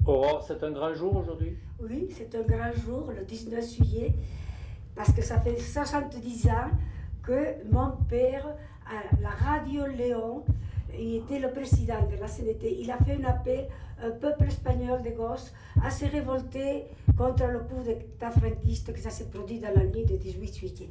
Aurore, c'est un grand jour aujourd'hui? Oui, c'est un grand jour, le 19 juillet, parce que ça fait 70 ans que mon père, à la Radio Léon, il était le président de la CNT, il a fait un appel au peuple espagnol de gauche à se révolter contre le coup d'État franquiste que ça s'est produit dans la nuit du 18 juillet.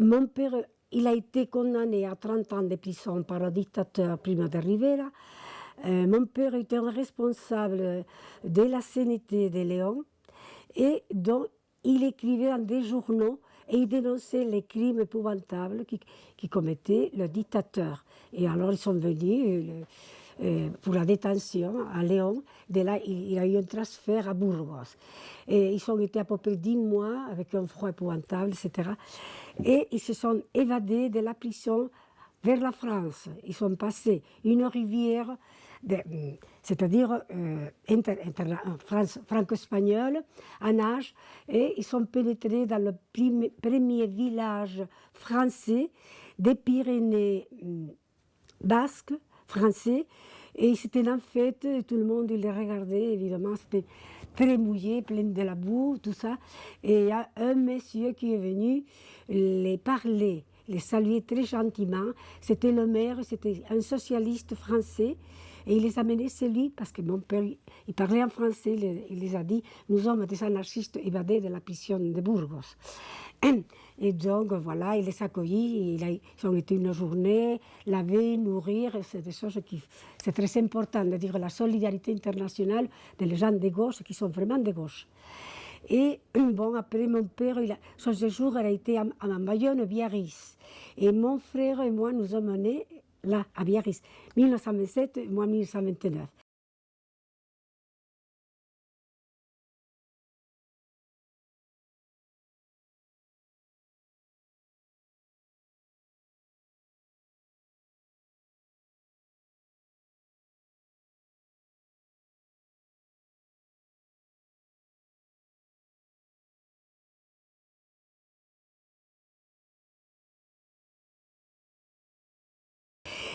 mon père, il a été condamné à 30 ans de prison par le dictateur Primo de Rivera. Mon père était un responsable de la CNT de Léon et donc il écrivait dans des journaux et il dénonçait les crimes épouvantables qui commettait le dictateur. Et alors ils sont venus pour la détention à Léon. De là, il a eu un transfert à Burgos. Et ils ont été à peu près 10 mois avec un froid épouvantable, etc. Et ils se sont évadés de la prison vers la France. Ils sont passés une rivière, c'est-à-dire franco-espagnole, à nage, et ils sont pénétrés dans le premier village français des Pyrénées basques, français, et c'était en fête, tout le monde les regardait, évidemment, c'était très mouillé, plein de la boue, tout ça, et il y a un monsieur qui est venu les parler, les saluer très gentiment, c'était le maire, c'était un socialiste français, et il les a menés chez lui, parce que mon père, il parlait en français, il les a dit, nous sommes des anarchistes évadés de la prison de Burgos. Et donc, voilà, il les a accueillis, ils ont été une journée, laver, nourrir, c'est des choses qui... C'est très important de dire la solidarité internationale des gens de gauche qui sont vraiment de gauche. Et bon, après, mon père, son séjour a été à Bayonne, Biarritz. Et mon frère et moi, nous sommes nés là, à Biarritz, 1927, moi 1929.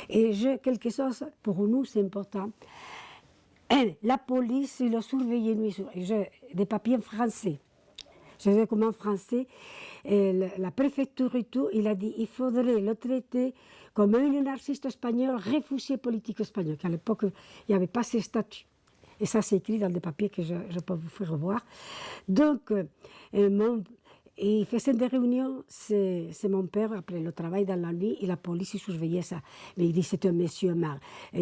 Et quelque chose, pour nous, c'est important. La police, il a surveillé, nous, des papiers français. Je sais comment en français, la préfecture et tout, il a dit il faudrait le traiter comme un anarchiste espagnol, réfugié politique espagnol, qu'à l'époque, il n'y avait pas ces statuts. Et ça, c'est écrit dans des papiers que je peux vous faire voir. Donc, il faisait des réunions, c'est mon père, après le travail dans la nuit, et la police surveillait ça. Mais il dit c'est un monsieur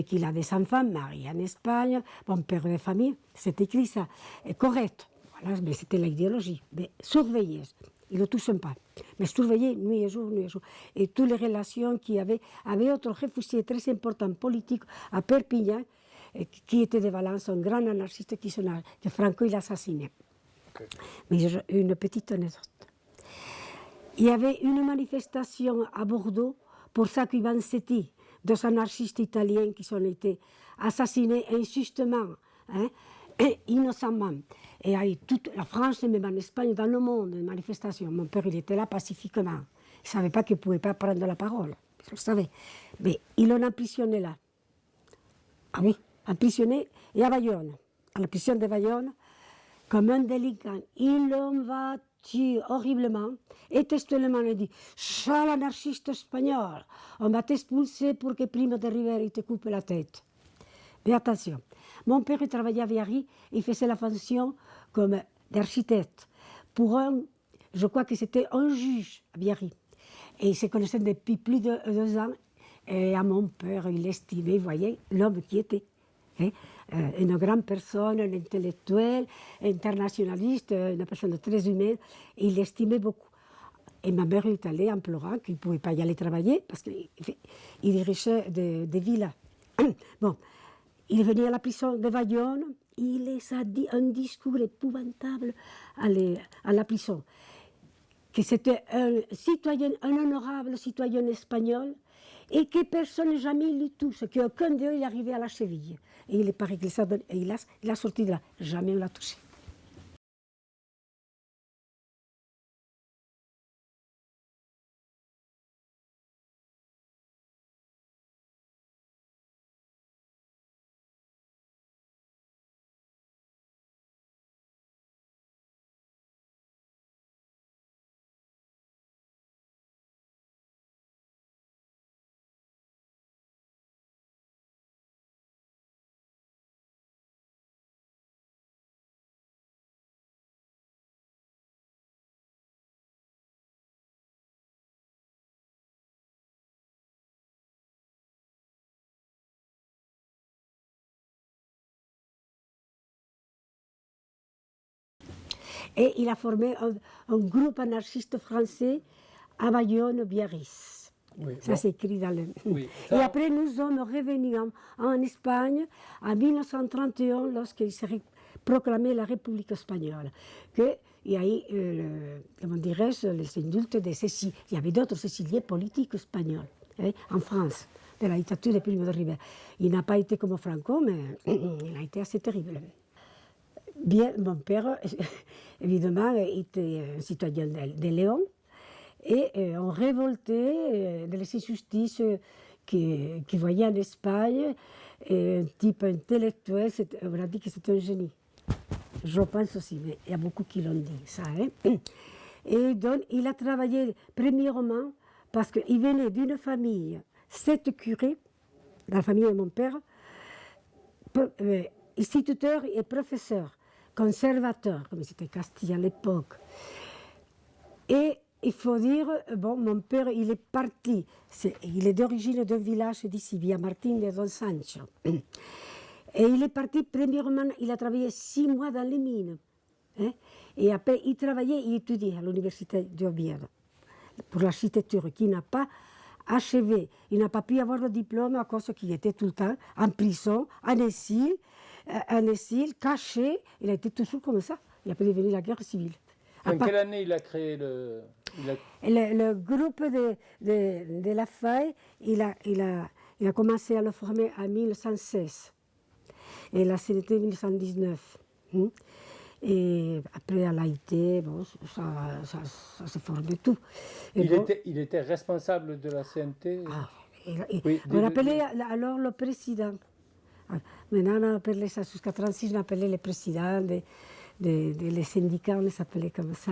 qu'il a des enfants, mariés en Espagne, bon père de famille, c'est écrit ça, et correct. Voilà, mais c'était l'idéologie. Mais surveiller, ils ne touchent pas. Mais surveiller nuit et jour, nuit et jour. Et toutes les relations qu'il y avait avec autre réfugié très important politique à Perpignan, qui était de Valence, un grand anarchiste que Franco il a assassiné. Okay. Mais une petite anecdote. Il y avait une manifestation à Bordeaux pour Sacco Vanzetti, deux anarchistes italiens qui ont été assassinés injustement, hein, et innocemment. Et il y a toute la France, même en Espagne, dans le monde, des manifestations. Mon père, il était là pacifiquement. Il ne savait pas qu'il ne pouvait pas prendre la parole. Je le savais. Mais ils l'ont emprisonné là. Ah oui, emprisonné et à Bayonne, à la prison de Bayonne, comme un délinquant. Ils l'ont battu horriblement et textuellement il dit « Sale anarchiste espagnol, on va t'expulser pour que Primo de Rivera te coupe la tête. » Mais attention, mon père il travaillait à Viary, il faisait la fonction comme d'architecte pour je crois que c'était un juge à Viary. Et ils se connaissaient depuis plus de 2 ans. Et à mon père, il estimait, vous voyez, l'homme qui était. Hein, une grande personne, un intellectuel, internationaliste, une personne très humaine. Et il l'estimait beaucoup. Et ma mère est allée en pleurant qu'il ne pouvait pas y aller travailler parce qu'il dirigeait des villas. Bon, il venait à la prison de Bayonne, il les a dit un discours épouvantable à la prison. Que c'était un honorable citoyen espagnol et que personne n'a jamais lu tout, ce qu'aucun d'eux est arrivé à la cheville. Et il paraît qu'il a sorti de là, jamais on l'a touché. Et il a formé un groupe anarchiste français à Bayonne-Biarritz. Oui, Ça bon. s'écrit dans le... Oui, Et ça, après, nous sommes revenus en Espagne en 1931, lorsqu'il s'est proclamé la République espagnole. Il y a eu, comment dirais-je, les indultes de Cécile. Il y avait d'autres Céciliens politiques espagnols, hein, en France, de la dictature de Primo de Rivera. Il n'a pas été comme Franco, mais il a été assez terrible. Bien, mon père, évidemment, était un citoyen de Léon, et on révoltait de l'injustice qui voyait en Espagne, et un type intellectuel, on a dit que c'était un génie. Je pense aussi, mais il y a beaucoup qui l'ont dit, ça. Hein? Et donc, il a travaillé premièrement parce qu'il venait d'une famille, 7 curés, dans la famille de mon père, instituteurs et professeurs, conservateurs, comme c'était Castille à l'époque. Et il faut dire, bon, mon père, il est parti, il est d'origine d'un village d'ici, Villa Martín de Don Sancho. Et il est parti, premièrement, il a travaillé 6 mois dans les mines. Hein? Et après, il travaillait, il étudiait à l'université d'Oviedo pour l'architecture, qui n'a pas achevé. Il n'a pas pu avoir le diplôme à cause qu'il était tout le temps en prison, en exil, caché. Il a été toujours comme ça. Il a pu devenir la guerre civile. en quelle année il a créé le... Le groupe de la Faille, il a commencé à le former en 1916. Et la CNT 1919. Et après, à l'AIT, bon, ça se formait tout. Il était responsable de la CNT. Oui, on appelait alors le président. Maintenant, on appelait ça, jusqu'à 1936, on appelait le président des syndicats, on les appelait comme ça.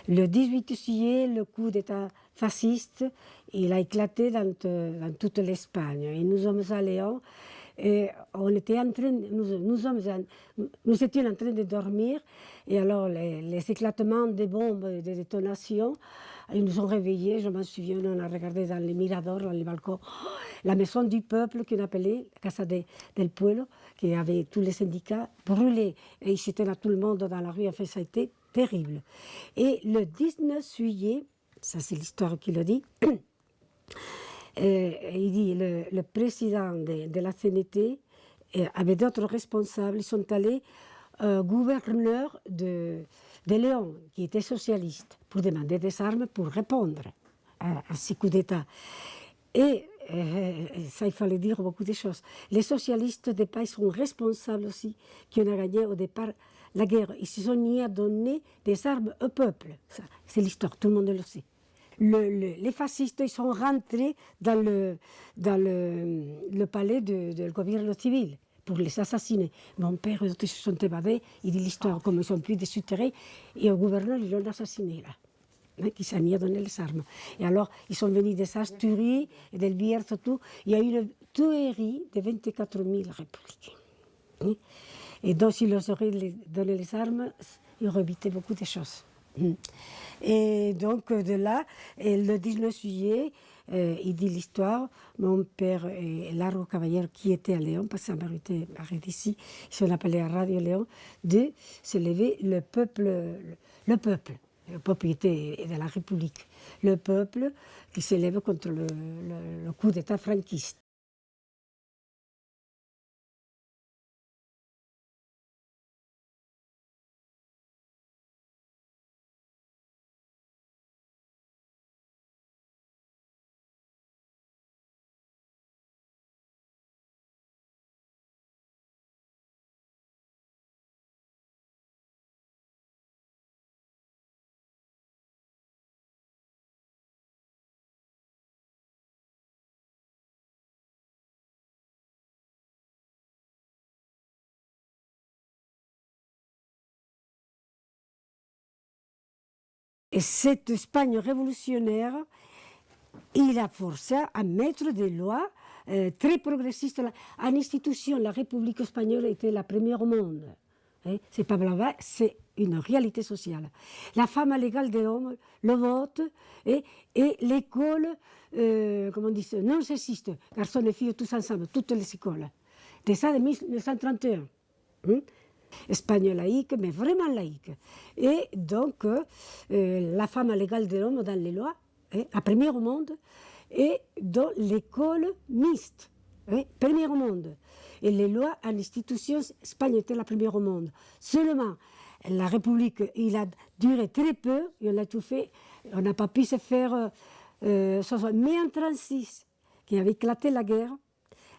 Le 18 juillet, le coup d'État fasciste, il a éclaté dans toute l'Espagne. Et nous sommes à Léon, et on était en train, nous étions en train de dormir, et alors les éclatements des bombes et des détonations, ils nous ont réveillés. Je m'en souviens, on a regardé dans les miradors, dans les balcons, la maison du peuple qu'on appelait Casa del Pueblo, qui avait tous les syndicats brûlés, et ils jetaient là tout le monde dans la rue. Enfin, ça a été terrible. Et le 19 juillet, ça c'est l'histoire qui le dit, il dit le président de la CNT avec d'autres responsables, ils sont allés gouverneur de Léon, qui était socialiste, pour demander des armes pour répondre à ces coups d'État. Et ça, il fallait dire beaucoup de choses. Les socialistes de pays sont responsables aussi, qui ont gagné au départ la guerre. Ils se sont mis à donner des armes au peuple. C'est l'histoire, tout le monde le sait. Les fascistes, ils sont rentrés dans le palais du gouvernement civil pour les assassiner. Mon père et d'autres se sont évadés. Il dit l'histoire, comme ils sont plus des souterrains, et au gouverneur, ils l'ont assassiné là. Qui s'est mis à donner les armes. Et alors, ils sont venus des Asturies et del Bierzo, tout. Il y a eu une tuerie de 24 000 républicains. Et donc, s'ils leur auraient donné les armes, ils auraient évité beaucoup de choses. Et donc, de là, le 19 juillet, il dit l'histoire, mon père et Largo Caballero, qui était à Léon, parce que sa mère était mariée d'ici, ils sont appelés à Radio Léon, de se lever le peuple. Le peuple était de la République, le peuple qui s'élève contre le coup d'État franquiste. Et cette Espagne révolutionnaire, il a forcé à mettre des lois très progressistes. En institution, la République espagnole était la première au monde. C'est pas blabla, c'est une réalité sociale. La femme a l'égal de l'homme, le vote et l'école, comment on dit, non sexiste, garçons et filles tous ensemble, toutes les écoles. De ça de 1931. Espagne laïque, mais vraiment laïque. Et donc, la femme a l'égal de l'homme dans les lois, la première au monde, et dans l'école mixte, première au monde. Et les lois en institution, Espagne était la première au monde. Seulement, la République, il a duré très peu, et on a tout fait, on n'a pas pu se faire... mais en 1936, qui avait éclaté la guerre,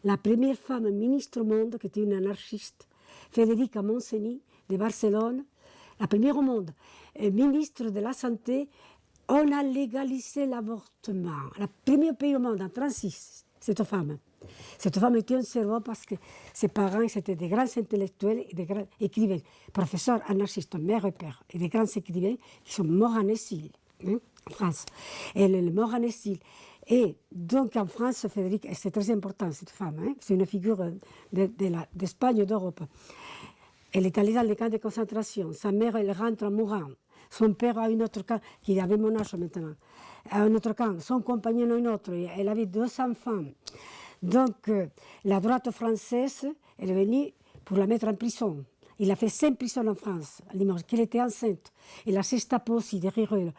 la première femme ministre au monde, qui était une anarchiste, Federica Montseny, de Barcelone, la première au monde, ministre de la Santé, on a légalisé l'avortement. Le premier pays au monde, en 1936, cette femme. Cette femme était un cerveau parce que ses parents, c'était des grands intellectuels et des grands écrivains, professeurs anarchistes, mère et père, et des grands écrivains qui sont morts en exil, en France. Elle est morte en exil. Et donc en France, Frédéric, c'est très important cette femme, c'est une figure d'Espagne et d'Europe. Elle est allée dans les camps de concentration. Sa mère, elle rentre en mourant. Son père a un autre camp, qui avait mon âge maintenant, à un autre camp. Son compagnon a un autre. Elle avait 2 enfants. Donc, la droite française, elle est venue pour la mettre en prison. Il a fait 5 prisons en France, qu'elle était enceinte. Et la Gestapo aussi, derrière elle.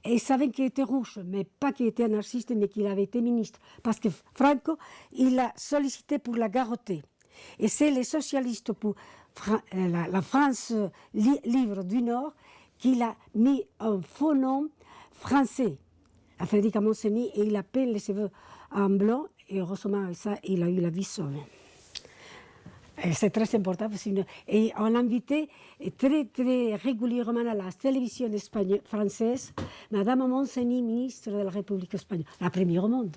Et ils savaient qu'il était rouge, mais pas qu'il était anarchiste, mais qu'il avait été ministre. Parce que Franco, il l'a sollicité pour la garrotter. Et c'est les socialistes pour la France libre du Nord qui l'a mis un faux nom français à Frédéric Montseny, et il a peint les cheveux en blanc, et heureusement avec ça, il a eu la vie sauvée. C'est très important, parce et on l'invitait très, très régulièrement à la télévision française, Madame Montseny, ministre de la République espagnole, la première au monde.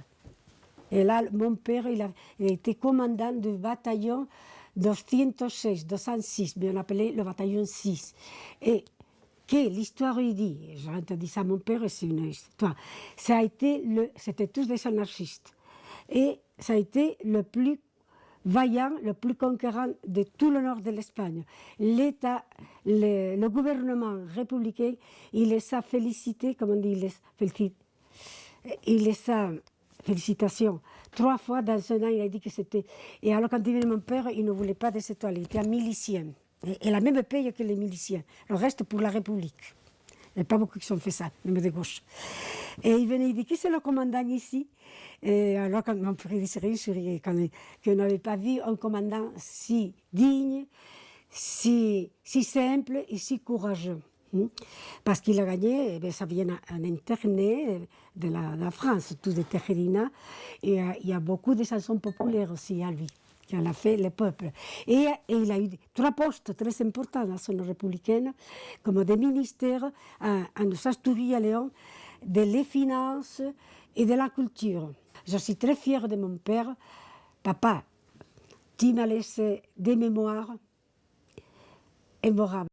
Et là, mon père, il a été commandant du bataillon 206, mais on appelait le bataillon 6. Et que l'histoire lui dit, j'ai entendu ça à mon père, et c'est une histoire, c'était tous des anarchistes. Et ça a été le plus vaillant, le plus conquérant de tout le nord de l'Espagne. L'État, le gouvernement républicain, il les a félicités, comme on dit, il les a félicitations. 3 fois dans un an, il a dit que c'était... Et alors quand il venait mon père, il ne voulait pas de cette toile, il était un milicien. Et la même paye que les miliciens. Le reste pour la République. Il n'y a pas beaucoup qui ont fait ça, même de gauche. Et il venait, il dit, qui c'est le commandant ici? Et alors, quand mon père dit, sérieux, je riais, qu'on n'avait pas vu un commandant si digne, si simple et si courageux. Parce qu'il a gagné, ça vient en internet de la France, tous des terriens. Et il y a beaucoup de chansons populaires aussi à lui, qu'il a fait le peuple. Et il a eu 3 postes très importants dans la zone républicaine, comme des ministères en Asturias et Léon, de les finances et de la culture. Je suis très fière de mon père. Papa, tu m'as laissé des mémoires immémorables.